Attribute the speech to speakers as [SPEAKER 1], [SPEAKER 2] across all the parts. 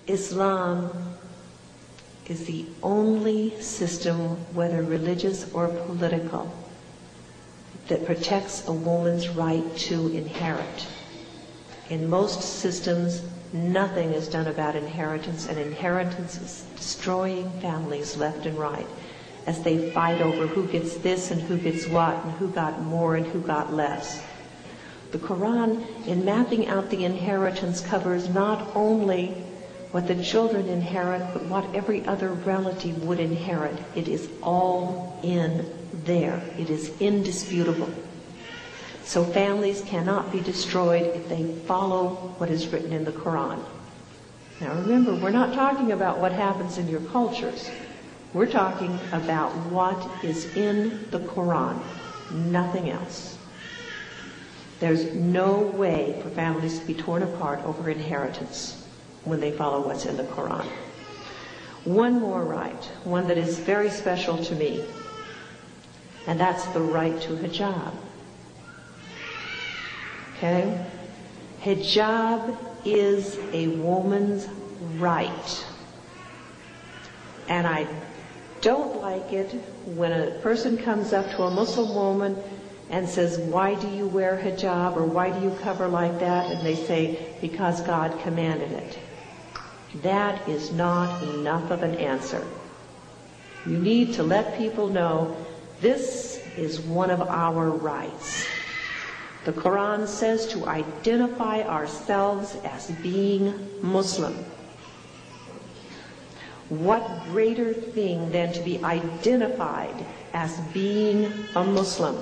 [SPEAKER 1] Islam is the only system, whether religious or political, that protects a woman's right to inherit. In most systems, nothing is done about inheritance, and inheritance is destroying families left and right as they fight over who gets this and who gets what and who got more and who got less. The Quran, in mapping out the inheritance, covers not only what the children inherit, but what every other relative would inherit. It is all in there. It is indisputable. So families cannot be destroyed if they follow what is written in the Quran. Now remember, we're not talking about what happens in your cultures. We're talking about what is in the Quran, nothing else. There's no way for families to be torn apart over inheritance when they follow what's in the Quran. One more right, one that is very special to me, and that's the right to hijab. Okay? Hijab is a woman's right. And I don't like it when a person comes up to a Muslim woman and says, "Why do you wear hijab?" or "Why do you cover like that?" And they say, "Because God commanded it." That is not enough of an answer. You need to let people know this is one of our rights. The Quran says to identify ourselves as being Muslim. What greater thing than to be identified as being a Muslim?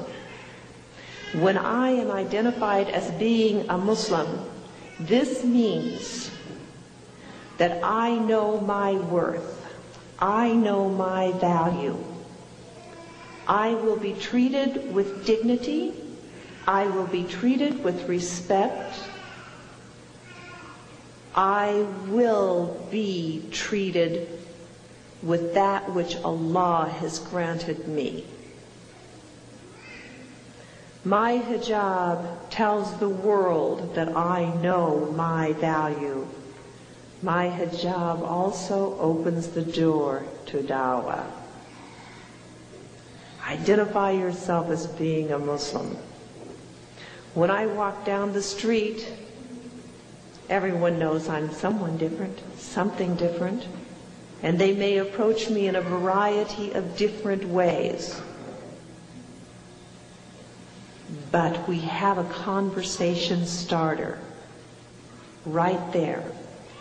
[SPEAKER 1] When I am identified as being a Muslim, this means that I know my worth. I know my value. I will be treated with dignity. I will be treated with respect. I will be treated with that which Allah has granted me. My hijab tells the world that I know my value. My hijab also opens the door to dawah. Identify yourself as being a Muslim. When I walk down the street, everyone knows I'm someone different, something different, and they may approach me in a variety of different ways. But we have a conversation starter right there,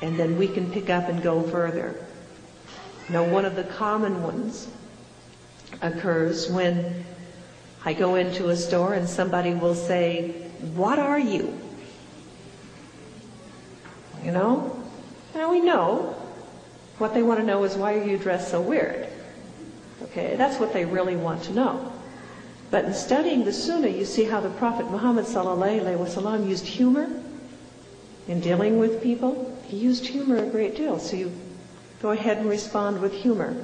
[SPEAKER 1] and then we can pick up and go further. Now, one of the common ones occurs when I go into a store and somebody will say, "What are you?" You know? Now we know what they want to know is, why are you dressed so weird? Okay, that's what they really want to know. But in studying the Sunnah, you see how the Prophet Muhammad ﷺ used humor in dealing with people. He used humor a great deal, so you go ahead and respond with humor.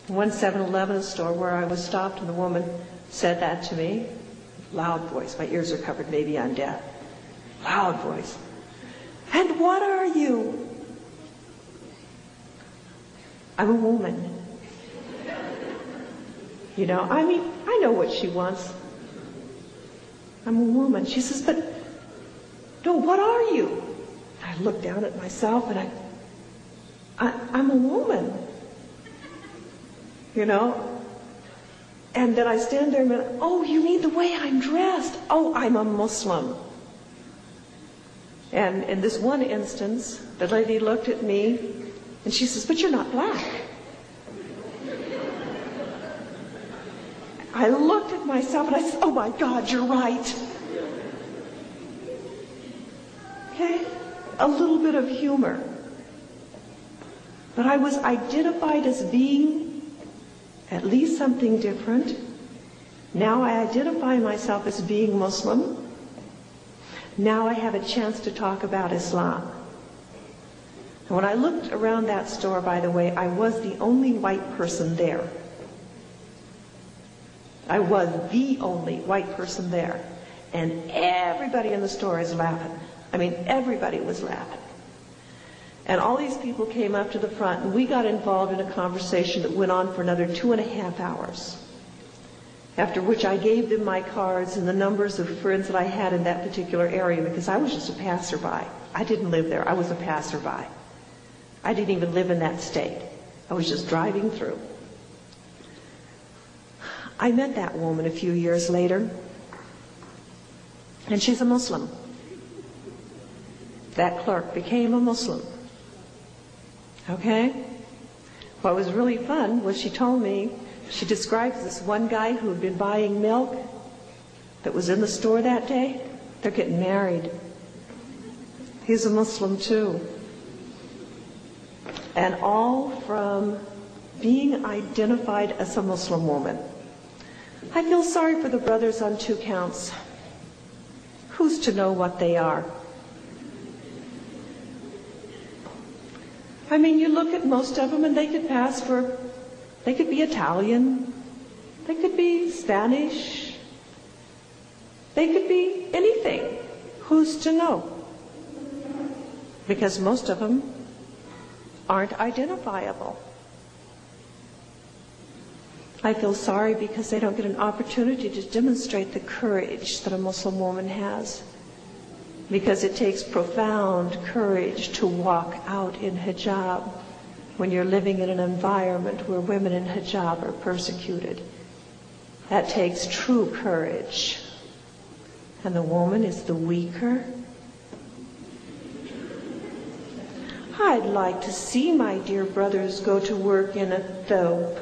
[SPEAKER 1] One 7-Eleven store where I was stopped, and the woman said that to me. Loud voice. My ears are covered. Maybe I'm deaf. Loud voice. "And what are you?" "I'm a woman." You know, I mean, I know what she wants. "I'm a woman." She says, "But, no, what are you?" I look down at myself and I'm a woman. You know? And then I stand there and go, "Oh, you mean the way I'm dressed? Oh, I'm a Muslim." And in this one instance, the lady looked at me and she says, "But you're not black." I looked at myself and I said, "Oh my God, you're right." Okay? A little bit of humor. But I was identified as being at least something different. Now I identify myself as being Muslim. Now I have a chance to talk about Islam. And when I looked around that store, by the way, I was the only white person there. I was the only white person there. And everybody in the store is laughing. I mean, everybody was laughing. And all these people came up to the front, and we got involved in a conversation that went on for another 2.5 hours. After which I gave them my cards and the numbers of friends that I had in that particular area, because I was just a passerby. I didn't live there. I was a passerby. I didn't even live in that state. I was just driving through. I met that woman a few years later, and she's a Muslim. That clerk became a Muslim. Okay? What was really fun was she told me, she describes this one guy who had been buying milk that was in the store that day. They're getting married. He's a Muslim too. And all from being identified as a Muslim woman. I feel sorry for the brothers on 2 counts. Who's to know what they are? I mean, you look at most of them and they could pass for, they could be Italian, they could be Spanish, they could be anything. Who's to know? Because most of them aren't identifiable. I feel sorry because they don't get an opportunity to demonstrate the courage that a Muslim woman has. Because it takes profound courage to walk out in hijab when you're living in an environment where women in hijab are persecuted. That takes true courage. And the woman is the weaker. I'd like to see my dear brothers go to work in a thobe.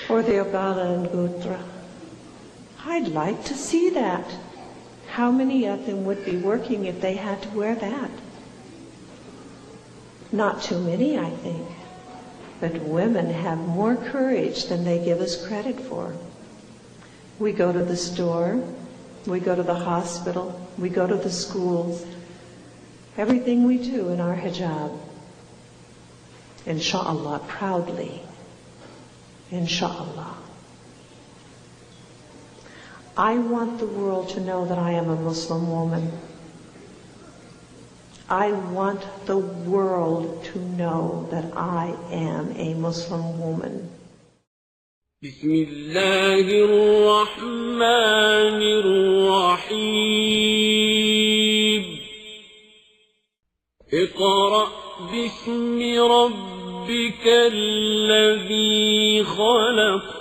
[SPEAKER 1] Or the Abala and Gutra. I'd like to see that. How many of them would be working if they had to wear that? Not too many, I think. But women have more courage than they give us credit for. We go to the store, we go to the hospital, we go to the schools. Everything we do in our hijab. Insha'Allah, proudly. Insha'Allah. I want the world to know that I am a Muslim woman. I want the world to know that I am a Muslim woman.
[SPEAKER 2] Bismillahir Rahmanir Rahim. Iqra bismi rabbika alladhi khalaq.